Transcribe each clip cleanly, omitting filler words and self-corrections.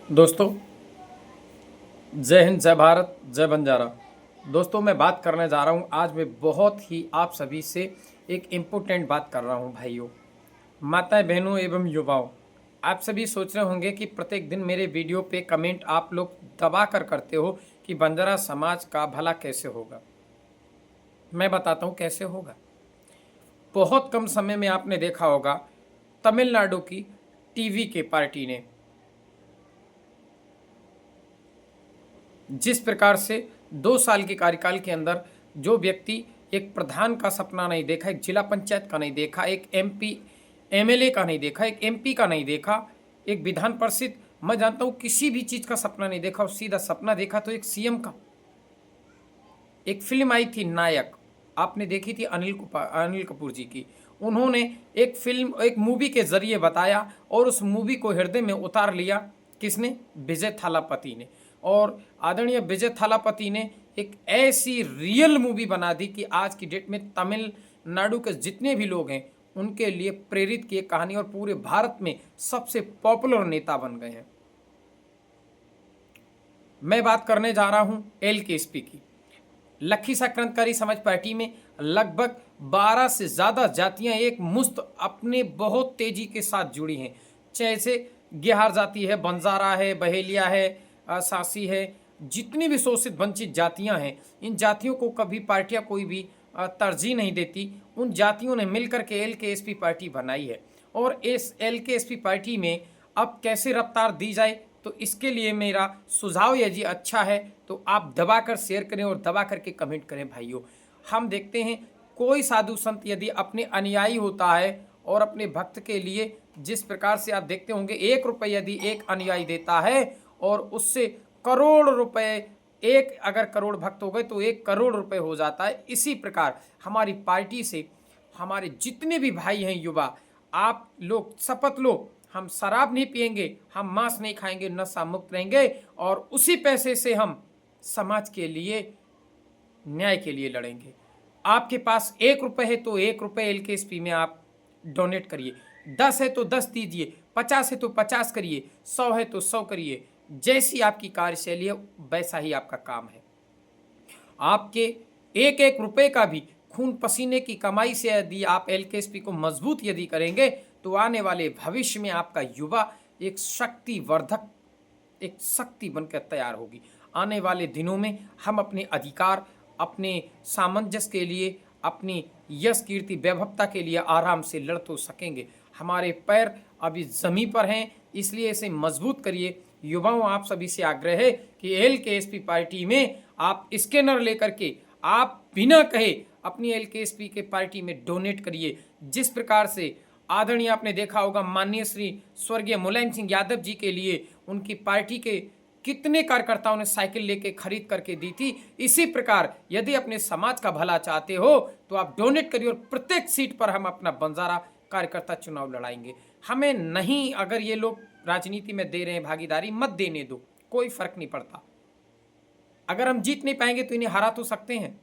दोस्तों, जय हिंद, जय भारत, जय बंजारा। दोस्तों, मैं बात करने जा रहा हूँ आज मैं बहुत ही आप सभी से एक इम्पोर्टेंट बात कर रहा हूँ भाइयों, माताएं, बहनों एवं युवाओं। आप सभी सोच रहे होंगे कि प्रत्येक दिन मेरे वीडियो पे कमेंट आप लोग दबा कर करते हो कि बंजारा समाज का भला कैसे होगा। मैं बताता हूँ कैसे होगा। बहुत कम समय में आपने देखा होगा तमिलनाडु की टीवी के पार्टी ने जिस प्रकार से 2 साल के कार्यकाल के अंदर जो व्यक्ति एक प्रधान का सपना नहीं देखा, एक जिला पंचायत का नहीं देखा, एक एमपी एमएलए का नहीं देखा, एक एमपी का नहीं देखा, एक विधान परिषद, मैं जानता हूँ किसी भी चीज़ का सपना नहीं देखा और सीधा सपना देखा तो एक सीएम का। एक फिल्म आई थी नायक, आपने देखी थी अनिल कपूर जी की। उन्होंने एक फिल्म, एक मूवी के जरिए बताया और उस मूवी को हृदय में उतार लिया। किसने? विजय थालापति ने। और आदरणीय विजय थालापति ने एक ऐसी रियल मूवी बना दी कि आज की डेट में तमिलनाडु के जितने भी लोग हैं उनके लिए प्रेरित की कहानी और पूरे भारत में सबसे पॉपुलर नेता बन गए हैं। मैं बात करने जा रहा हूं एलकेएसपी की। लखीसराय क्रांतिकारी समाज पार्टी में लगभग 12 से ज़्यादा जातियां एक मुश्त अपने बहुत तेजी के साथ जुड़ी हैं। जैसे गेहार जाति है, बंजारा है, बहेलिया है, सासी है, जितनी भी शोषित वंचित जातियां हैं, इन जातियों को कभी पार्टियां कोई भी तरजीह नहीं देती। उन जातियों ने मिलकर के एलकेएसपी पार्टी बनाई है और इस एलकेएसपी पार्टी में अब कैसे रफ्तार दी जाए, तो इसके लिए मेरा सुझाव यदि अच्छा है तो आप दबाकर शेयर करें और दबा करके कमेंट करें भाइयों। हम देखते हैं कोई साधु संत यदि अपने अनुयायी होता है और अपने भक्त के लिए जिस प्रकार से आप देखते होंगे 1 रुपये यदि एक अनुयायी देता है और उससे करोड़ रुपए, एक अगर करोड़ भक्त हो गए तो 1 करोड़ रुपए हो जाता है। इसी प्रकार हमारी पार्टी से हमारे जितने भी भाई हैं युवा, आप लोग शपथ लो, हम शराब नहीं पिएंगे, हम मांस नहीं खाएंगे, नशा मुक्त रहेंगे और उसी पैसे से हम समाज के लिए, न्याय के लिए लड़ेंगे। आपके पास 1 रुपये है तो 1 रुपये एलकेएसपी में आप डोनेट करिए, 10 है तो 10 दीजिए, 50 है तो 50 करिए, 100 है तो 100 करिए। जैसी आपकी कार्यशैली है वैसा ही आपका काम है। आपके एक एक रुपए का भी खून पसीने की कमाई से यदि आप एलकेएसपी को मजबूत यदि करेंगे तो आने वाले भविष्य में आपका युवा एक शक्तिवर्धक, एक शक्ति बनकर तैयार होगी। आने वाले दिनों में हम अपने अधिकार, अपने सामंजस्य के लिए, अपनी यश कीर्ति वैभवता के लिए आराम से लड़ तो सकेंगे। हमारे पैर अभी जमीन पर हैं, इसलिए इसे मजबूत करिए। युवाओं, आप सभी से आग्रह है कि एलकेएसपी पार्टी में आप स्कैनर लेकर के आप बिना कहे अपनी एलकेएसपी के पार्टी में डोनेट करिए। जिस प्रकार से आदरणीय आपने देखा होगा माननीय श्री स्वर्गीय मुलायम सिंह यादव जी के लिए उनकी पार्टी के कितने कार्यकर्ताओं ने साइकिल लेके खरीद करके दी थी। इसी प्रकार यदि अपने समाज का भला चाहते हो तो आप डोनेट करिए और प्रत्येक सीट पर हम अपना बंजारा कार्यकर्ता चुनाव लड़ाएंगे। हमें नहीं, अगर ये लोग राजनीति में दे रहे हैं भागीदारी, मत देने दो, कोई फर्क नहीं पड़ता। अगर हम जीत नहीं पाएंगे तो इन्हें हरा तो सकते हैं।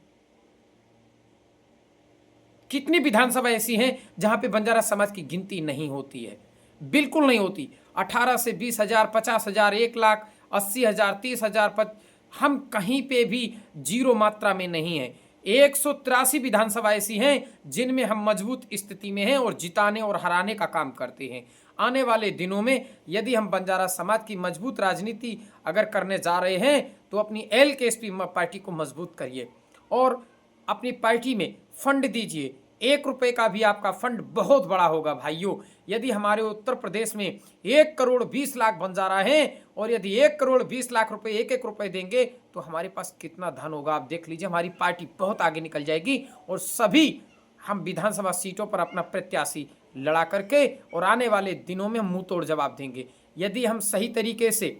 कितनी विधानसभा ऐसी हैं जहां पे बंजारा समाज की गिनती नहीं होती है? बिल्कुल नहीं होती। 18 से 20,000, 50,000, 1,00,000, 80,000, 30,000, हम कहीं पे भी जीरो मात्रा में नहीं है। 183 विधानसभा ऐसी हैं जिनमें हम मजबूत स्थिति में हैं और जिताने और हराने का काम करते हैं। आने वाले दिनों में यदि हम बंजारा समाज की मजबूत राजनीति अगर करने जा रहे हैं तो अपनी एलकेएसपी पार्टी को मजबूत करिए और अपनी पार्टी में फंड दीजिए। 1 रुपये का भी आपका फंड बहुत बड़ा होगा भाइयों। यदि हमारे उत्तर प्रदेश में 1,20,00,000 बंजारा हैं और यदि 1,20,00,000 रुपए एक एक रुपए देंगे तो हमारे पास कितना धन होगा आप देख लीजिए। हमारी पार्टी बहुत आगे निकल जाएगी और सभी हम विधानसभा सीटों पर अपना प्रत्याशी लड़ा करके और आने वाले दिनों में मुंह तोड़ जवाब देंगे। यदि हम सही तरीके से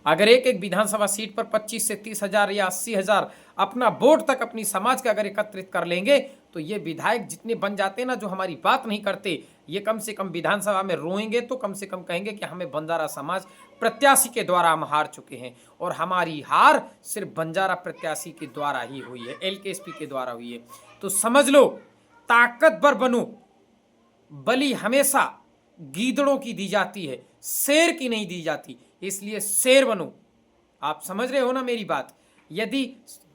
अगर एक एक विधानसभा सीट पर 25 से 30,000 या 80,000 अपना वोट तक अपनी समाज का अगर एकत्रित कर लेंगे तो ये विधायक जितने बन जाते हैं ना, जो हमारी बात नहीं करते, ये कम से कम विधानसभा में रोएंगे तो कम से कम कहेंगे कि हमें बंजारा समाज प्रत्याशी के द्वारा हम हार चुके हैं और हमारी हार सिर्फ बंजारा प्रत्याशी के द्वारा ही हुई है, एलकेएसपी के द्वारा हुई है। तो समझ लो, ताकतवर बनो। बलि हमेशा गीदड़ों की दी जाती है, शेर की नहीं दी जाती, इसलिए शेर बनो। आप समझ रहे हो ना मेरी बात? यदि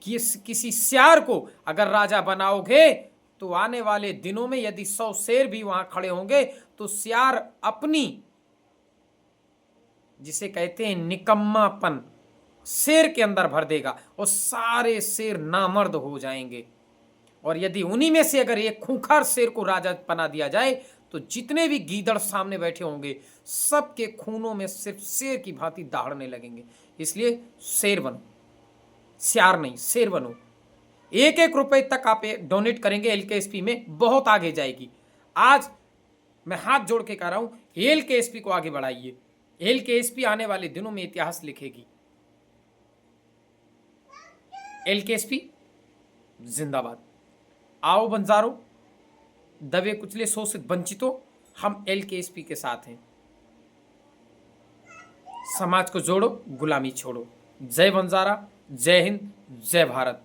किसी सियार को अगर राजा बनाओगे तो आने वाले दिनों में यदि 100 शेर भी वहां खड़े होंगे तो सियार अपनी, जिसे कहते हैं निकम्मापन, शेर के अंदर भर देगा और सारे शेर नामर्द हो जाएंगे। और यदि उन्हीं में से अगर एक खूंखार शेर को राजा बना दिया जाए तो जितने भी गीदड़ सामने बैठे होंगे सबके खूनों में सिर्फ शेर की भांति दहाड़ने लगेंगे। इसलिए शेर बनो, सियार नहीं, शेर बनो। 1-1 रुपए तक आप डोनेट करेंगे एलकेएसपी में, बहुत आगे जाएगी। आज मैं हाथ जोड़ के कह रहा हूं, एलकेएसपी को आगे बढ़ाइए। एलकेएसपी आने वाले दिनों में इतिहास लिखेगी। एलकेएसपी जिंदाबाद। आओ बंजारो, दबे कुचले शोषित वंचितों, हम एलकेएसपी के साथ हैं। समाज को जोड़ो, गुलामी छोड़ो। जय बंजारा, जय हिंद, जय भारत।